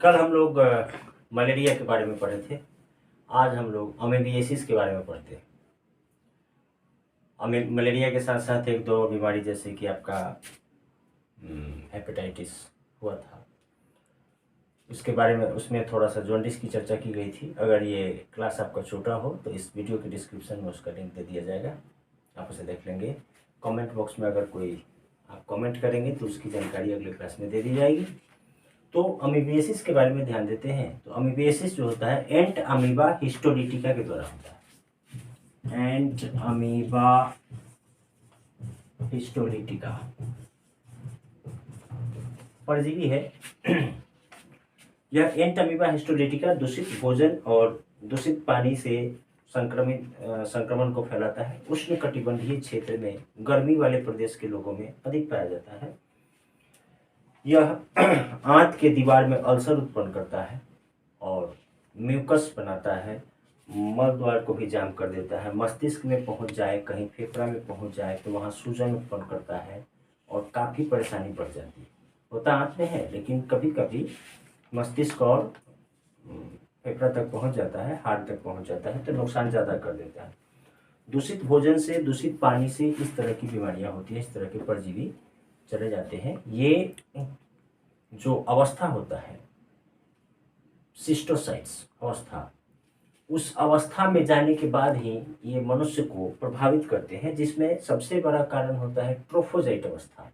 कल हम लोग मलेरिया के बारे में पढ़े थे। आज हम लोग अमीबियासिस के बारे में पढ़ते हैं। मलेरिया के साथ साथ एक दो बीमारी जैसे कि आपका हेपेटाइटिस हुआ था, उसके बारे में उसमें थोड़ा सा जॉन्डिस की चर्चा की गई थी। अगर ये क्लास आपका छोटा हो तो इस वीडियो के डिस्क्रिप्शन में उसका लिंक दे दिया जाएगा, आप उसे देख लेंगे। कमेंट बॉक्स में अगर कोई आप कमेंट करेंगे तो उसकी जानकारी अगले क्लास में दे दी जाएगी। तो अमीबियासिस के बारे में ध्यान देते हैं। तो अमीबियासिस जो होता है एंट अमीबा हिस्टोलिटिका के द्वारा होता है। एंट अमीबा हिस्टोलिटिका परजीवी है। यह एंट अमीबा हिस्टोलिटिका दूषित भोजन और दूषित पानी से संक्रमण को फैलाता है। उष्णकटिबंधीय क्षेत्र में गर्मी वाले प्रदेश के लोगों में अधिक पाया जाता है। यह आंत के दीवार में अल्सर उत्पन्न करता है और म्यूकस बनाता है, मल द्वार को भी जाम कर देता है। मस्तिष्क में पहुंच जाए, कहीं फेफड़ा में पहुंच जाए तो वहां सूजन उत्पन्न करता है और काफ़ी परेशानी बढ़ जाती है। होता आंत में है लेकिन कभी कभी मस्तिष्क और फेफड़ा तक पहुंच जाता है, हार्ट तक पहुंच जाता है तो नुकसान ज़्यादा कर देता है। दूषित भोजन से, दूषित पानी से इस तरह की बीमारियां होती है, इस तरह के परजीवी चले जाते हैं। ये जो अवस्था होता है सिस्टोसाइट्स अवस्था, उस अवस्था में जाने के बाद ही ये मनुष्य को प्रभावित करते हैं, जिसमें सबसे बड़ा कारण होता है ट्रोफोजाइट अवस्था।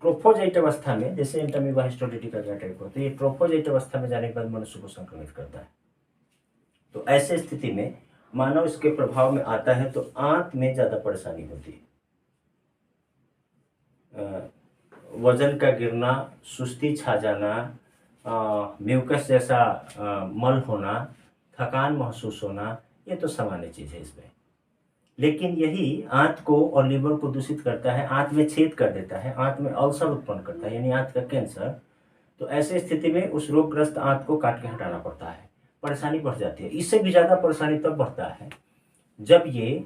ट्रोफोजाइट अवस्था में जैसे एंट अमीबा हिस्टोलिटिका का अटैक होता है, ये ट्रोफोजाइट अवस्था में जाने के बाद मनुष्य को संक्रमित करता है। तो ऐसे स्थिति में मानव इसके प्रभाव में आता है तो आंत में ज़्यादा परेशानी होती है। वजन का गिरना, सुस्ती छा जाना, म्यूकस जैसा मल होना, थकान महसूस होना, ये तो सामान्य चीज़ है इसमें। लेकिन यही आंत को और लीवर को दूषित करता है, आंत में छेद कर देता है, आंत में अल्सर उत्पन्न करता है, यानी आंत का कैंसर। तो ऐसे स्थिति में उस रोगग्रस्त आंत को काट के हटाना पड़ता है, परेशानी बढ़ जाती है। इससे भी ज़्यादा परेशानी तब बढ़ता है जब ये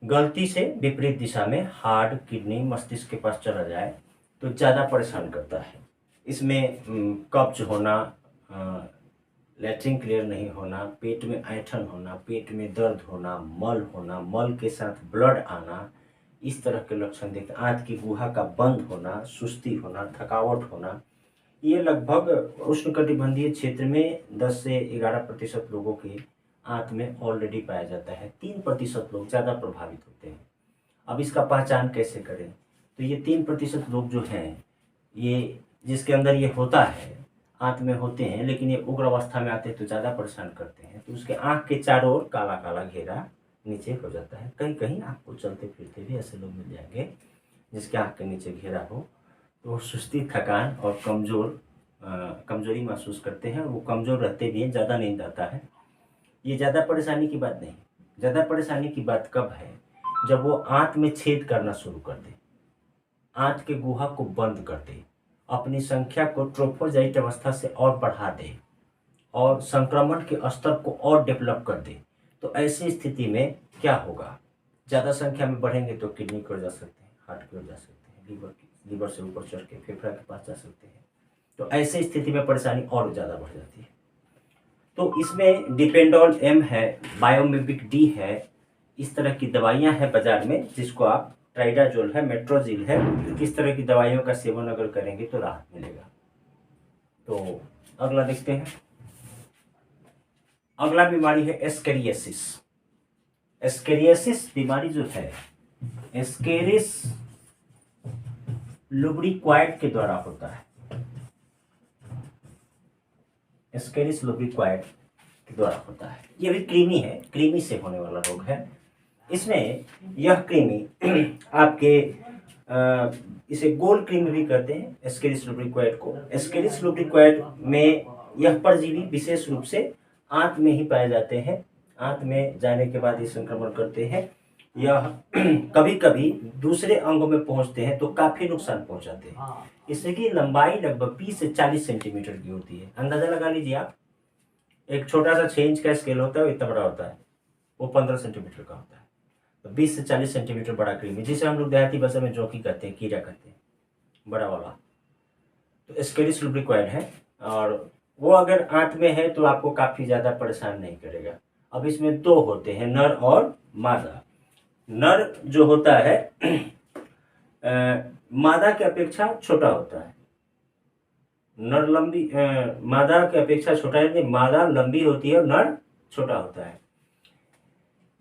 गलती से विपरीत दिशा में हार्ट, किडनी, मस्तिष्क के पास चला जाए तो ज़्यादा परेशान करता है। इसमें कब्ज होना, लैट्रिन क्लियर नहीं होना, पेट में ऐंठन होना, पेट में दर्द होना, मल के साथ ब्लड आना, इस तरह के लक्षण देखते। आंत की गुहा का बंद होना, सुस्ती होना, थकावट होना, ये लगभग उष्णकटिबंधीय क्षेत्र में 10 से 11% लोगों के आंत में ऑलरेडी पाया जाता है। 3% लोग ज़्यादा प्रभावित होते हैं। अब इसका पहचान कैसे करें? तो ये 3% लोग जो हैं, ये जिसके अंदर ये होता है, आंत में होते हैं, लेकिन ये उग्र अवस्था में आते हैं तो ज़्यादा परेशान करते हैं। तो उसके आँख के चारों ओर काला काला घेरा नीचे हो जाता है। कहीं कहीं आपको चलते फिरते भी ऐसे लोग मिल जाएंगे जिसके आँख के नीचे घेरा हो। तो सुस्ती, थकान और कमजोरी महसूस करते हैं। वो कमज़ोर रहते भी हैं, ज़्यादा नींद आता है। ये ज़्यादा परेशानी की बात नहीं। ज़्यादा परेशानी की बात कब है? जब वो आंत में छेद करना शुरू कर दे, आंत के गुहा को बंद कर दे, अपनी संख्या को ट्रोफोजाइट अवस्था से और बढ़ा दे और संक्रमण के स्तर को और डेवलप कर दे। तो ऐसी स्थिति में क्या होगा? ज़्यादा संख्या में बढ़ेंगे तो किडनी की ओर जा सकते हैं, हार्ट की ओर जा सकते हैं, लीवर से ऊपर चढ़ के फेफड़ा के पास जा सकते हैं। तो ऐसी स्थिति में परेशानी और ज़्यादा बढ़ जाती है। तो इसमें डिपेंडोल एम है, बायोमिबिक डी है, इस तरह की दवाइयाँ हैं बाजार में, जिसको आप ट्राइडाजोल है, मेट्रोजिल है, इस तरह की दवाइयों का सेवन अगर करेंगे तो राहत मिलेगा। तो अगला देखते हैं। अगला बीमारी है एस्केरियासिस। एस्केरियासिस बीमारी जो है एस्केरिस लुब्रिक्वाइड के द्वारा होता है। एस्केरिस लुब्रिक्वाइड के द्वारा होता है। यह भी कृमि है, कृमि से होने वाला रोग है। इसमें यह कृमि आपके इसे गोल कृमि भी कहते हैं, एस्केरिस लुब्रिक्वाइड को। एस्केरिस लुब्रिक्वाइड में यह परजीवी विशेष रूप से आंत में ही पाए जाते हैं। आंत में जाने के बाद ये संक्रमण करते हैं। यह कभी कभी दूसरे अंगों में पहुंचते हैं तो काफ़ी नुकसान पहुंचाते हैं। इसकी लंबाई लगभग 20 से 40 सेंटीमीटर की होती है। अंदाज़ा लगा लीजिए आप, एक छोटा सा 6 इंच का स्केल होता है, वो इतना बड़ा होता है, वो 15 सेंटीमीटर का होता है। तो 20 से 40 सेंटीमीटर बड़ा कृमि, जिसे हम लोग देहाती भाषा में जोंकी कहते हैं, कीड़ा कहते हैं, बड़ा वाला। तो एस्केरिस लुब्रिक्वाइड है और वो अगर आंत में है तो आपको काफ़ी ज़्यादा परेशान नहीं करेगा। अब इसमें दो होते हैं, नर और मादा। नर जो होता है मादा की अपेक्षा छोटा होता है। नर लंबी मादा की अपेक्षा छोटा है, मादा लंबी होती है और नर छोटा होता है।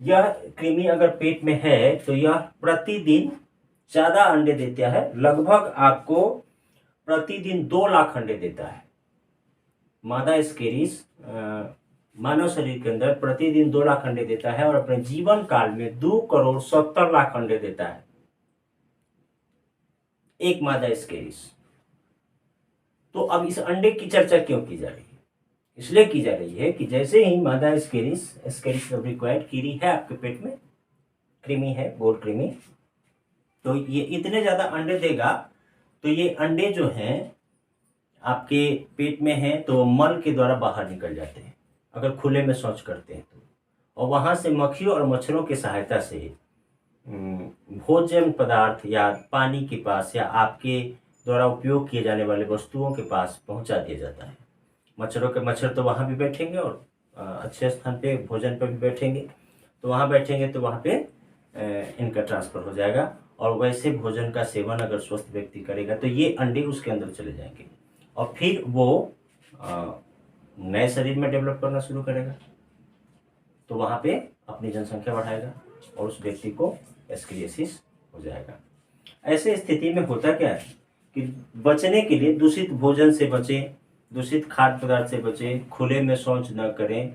यह कृमि अगर पेट में है तो यह प्रतिदिन ज़्यादा अंडे देता है। लगभग आपको प्रतिदिन 2 लाख अंडे देता है। मादा स्केरिस मानव शरीर के अंदर प्रतिदिन 2 लाख अंडे देता है और अपने जीवन काल में 2 करोड़ 70 लाख अंडे देता है एक मादा स्केरिस। तो अब इस अंडे की चर्चा क्यों की जा रही है? इसलिए की जा रही है कि जैसे ही मादा स्केरिस रिक्वायर्ड कीड़ी है आपके पेट में, कृमि है, गोल कृमि, तो ये इतने ज़्यादा अंडे देगा तो ये अंडे जो हैं आपके पेट में हैं तो मल के द्वारा बाहर निकल जाते हैं अगर खुले में शौच करते हैं तो, और वहाँ से मक्खियों और मच्छरों की सहायता से भोजन पदार्थ या पानी के पास या आपके द्वारा उपयोग किए जाने वाले वस्तुओं के पास पहुंचा दिया जाता है। मच्छर तो वहाँ भी बैठेंगे और अच्छे स्थान पे भोजन पर भी बैठेंगे, तो वहाँ बैठेंगे तो वहाँ पे इनका ट्रांसफ़र हो जाएगा। और वैसे भोजन का सेवन अगर स्वस्थ व्यक्ति करेगा तो ये अंडे उसके अंदर चले जाएंगे और फिर वो नए शरीर में डेवलप करना शुरू करेगा, तो वहाँ पे अपनी जनसंख्या बढ़ाएगा और उस व्यक्ति को एस्केरियासिस हो जाएगा। ऐसे स्थिति में होता क्या है कि बचने के लिए दूषित भोजन से बचें, दूषित खाद्य पदार्थ से बचें, खुले में शौच न करें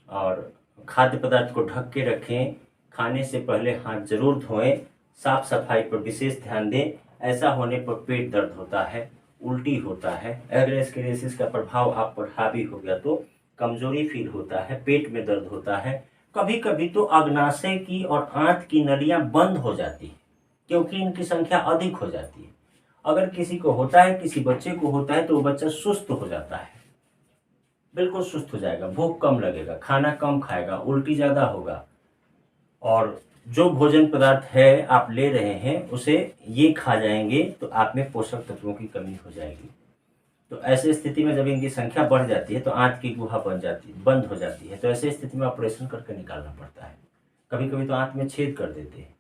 और खाद्य पदार्थ को ढक के रखें, खाने से पहले हाथ जरूर धोएं, साफ सफाई पर विशेष ध्यान दें। ऐसा होने पर पेट दर्द होता है, उल्टी होता है। अगर एस्केरियासिस का प्रभाव आप पर हावी हो गया तो कमजोरी फील होता है, पेट में दर्द होता है, कभी कभी तो अग्नाशय की और आंत की नलियां बंद हो जाती है क्योंकि इनकी संख्या अधिक हो जाती है। अगर किसी को होता है, किसी बच्चे को होता है तो वो बच्चा सुस्त हो जाता है, बिल्कुल सुस्त हो जाएगा, भूख कम लगेगा, खाना कम खाएगा, उल्टी ज़्यादा होगा और जो भोजन पदार्थ है आप ले रहे हैं उसे ये खा जाएंगे तो आप में पोषक तत्वों की कमी हो जाएगी। तो ऐसे स्थिति में जब इनकी संख्या बढ़ जाती है तो आंत की गुहा बंद हो जाती है, तो ऐसे स्थिति में ऑपरेशन करके निकालना पड़ता है। कभी कभी तो आंत में छेद कर देते हैं।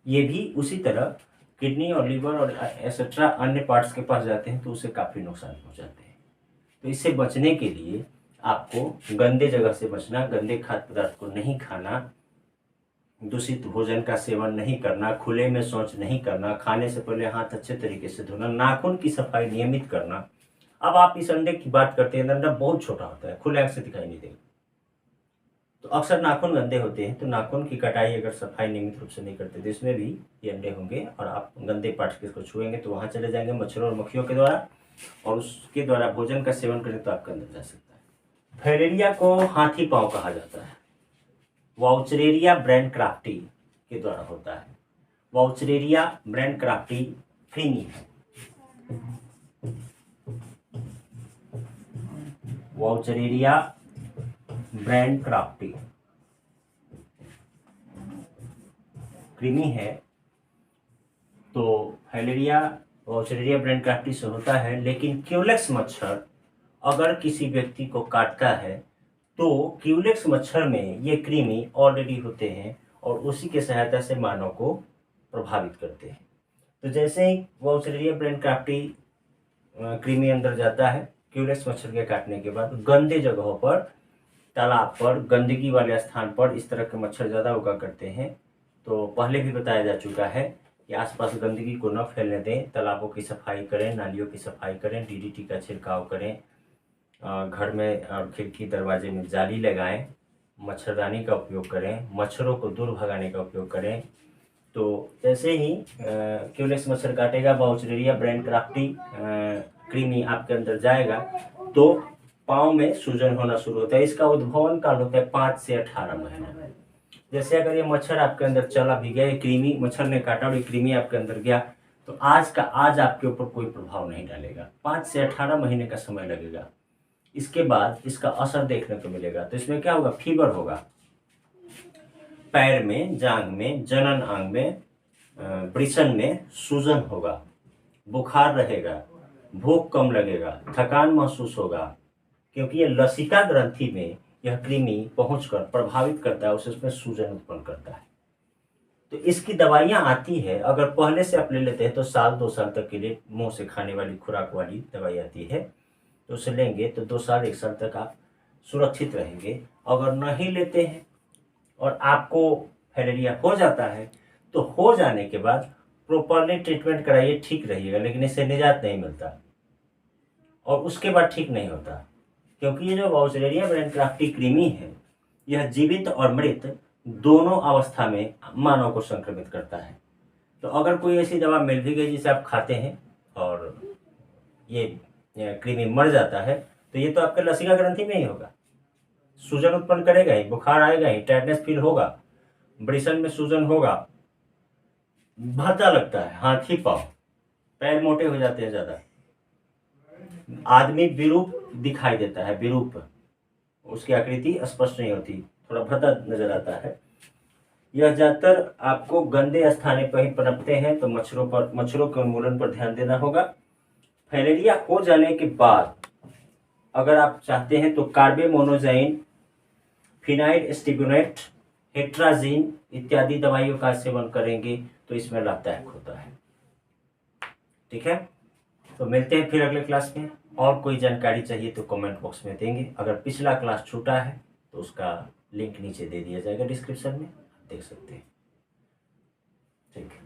ये भी उसी तरह किडनी और लीवर और एक्सेट्रा अन्य पार्ट्स के पास जाते हैं तो उसे काफ़ी नुकसान पहुंचाते हैं। तो इससे बचने के लिए आपको गंदे जगह से बचना, गंदे खाद्य पदार्थ को नहीं खाना, दूषित भोजन का सेवन नहीं करना, खुले में शौच नहीं करना, खाने से पहले हाथ अच्छे तरीके से धोना, नाखून की सफाई नियमित करना। अब आप इस अंडे की बात करते हैं, अंडा बहुत छोटा होता है, खुले आंख से दिखाई नहीं देगा, तो अक्सर नाखून गंदे होते हैं, तो नाखून की कटाई अगर सफाई नियमित रूप से नहीं करते तो इसमें भी ये अंडे होंगे और आप गंदे पार्ट को छुएंगे तो वहाँ चले जाएंगे मच्छरों और मक्खियों के द्वारा, और उसके द्वारा भोजन का सेवन करें तो आपके अंदर जा सकता है। फाइलेरिया को हाथी पाँव कहा जाता है, वाउचरेरिया ब्रैंडक्राफ्टी के द्वारा होता है। वाउचरेरिया ब्रैंडक्राफ्टी कृमि है। वाउचरेरिया ब्रैंडक्राफ्टी कृमि है। तो फाइलेरिया वाउचरेरिया ब्रैंडक्राफ्टी से होता है, लेकिन क्यूलेक्स मच्छर अगर किसी व्यक्ति को काटता है तो क्यूलेक्स मच्छर में ये कृमि ऑलरेडी होते हैं और उसी के सहायता से मानव को प्रभावित करते हैं। तो जैसे ही वाउचरेरिया ब्रैंडक्राफ्टी कृमि अंदर जाता है क्यूलेक्स मच्छर के काटने के बाद, गंदे जगहों पर, तालाब पर, गंदगी वाले स्थान पर इस तरह के मच्छर ज़्यादा उगा करते हैं। तो पहले भी बताया जा चुका है कि आसपास गंदगी को न फैलने दें, तालाबों की सफाई करें, नालियों की सफाई करें, डीडीटी का छिड़काव करें, घर में और खिड़की दरवाजे में जाली लगाएं, मच्छरदानी का उपयोग करें, मच्छरों को दूर भगाने का उपयोग करें। तो जैसे ही क्यूलेक्स मच्छर काटेगा, वाउचरेरिया ब्रैंडक्राफ्टी कृमि आपके अंदर जाएगा तो पाँव में सूजन होना शुरू होता है। इसका उद्भवन काल होता है 5 से 18 महीने में। जैसे अगर ये मच्छर आपके अंदर चला भी गया, कृमि मच्छर ने काटा और ये कृमि आपके अंदर गया तो आज आपके ऊपर कोई प्रभाव नहीं डालेगा, 5 से 18 महीने का समय लगेगा। इसके बाद इसका असर देखने को मिलेगा। तो इसमें क्या होगा, फीवर होगा, पैर में, जांघ में, जनन अंग में, वृषण में सूजन होगा, बुखार रहेगा, भूख कम लगेगा, थकान महसूस होगा, क्योंकि ये लसिका ग्रंथि में यह कृमि पहुंचकर प्रभावित करता है, उसमें सूजन उत्पन्न करता है। तो इसकी दवाइयाँ आती है, अगर पहले से आप ले लेते हैं तो साल 2 साल तक के लिए मुंह से खाने वाली खुराक वाली दवाई आती है, तो उसे लेंगे तो 2 साल 1 साल तक आप सुरक्षित रहेंगे। अगर नहीं लेते हैं और आपको फाइलेरिया हो जाता है तो हो जाने के बाद प्रॉपरली ट्रीटमेंट कराइए, ठीक रहिएगा, लेकिन इससे निजात नहीं मिलता और उसके बाद ठीक नहीं होता, क्योंकि ये जो बाउचलेरिया ब्रेनक्राफ्टी कृमि है यह जीवित और मृत दोनों अवस्था में मानव को संक्रमित करता है। तो अगर कोई ऐसी दवा मिल भी गई जिसे आप खाते हैं और ये कृमि मर जाता है, तो ये तो आपके लसिका ग्रंथि में ही होगा, सूजन उत्पन्न करेगा ही, बुखार आएगा ही, टायर्डनेस फील होगा, ब्रिसन में सूजन होगा, भद्दा लगता है, हाथी पाँव, पैर मोटे हो जाते हैं ज़्यादा, आदमी विरूप दिखाई देता है, विरूप, उसकी आकृति स्पष्ट नहीं होती, थोड़ा भद्दा नजर आता है। यह ज़्यादातर आपको गंदे स्थान पर ही पनपते हैं, तो मच्छरों के उन्मूलन पर ध्यान देना होगा। फाइलेरिया हो जाने के बाद अगर आप चाहते हैं तो कार्बेमोनोजाइन, फिनाइल स्टिबुनेट, हेट्राजीन इत्यादि दवाइयों का सेवन करेंगे तो इसमें लाभदायक होता है। ठीक है, तो मिलते हैं फिर अगले क्लास में। और कोई जानकारी चाहिए तो कमेंट बॉक्स में देंगे। अगर पिछला क्लास छूटा है तो उसका लिंक नीचे दे दिया जाएगा डिस्क्रिप्शन में, आप देख सकते हैं। ठीक है।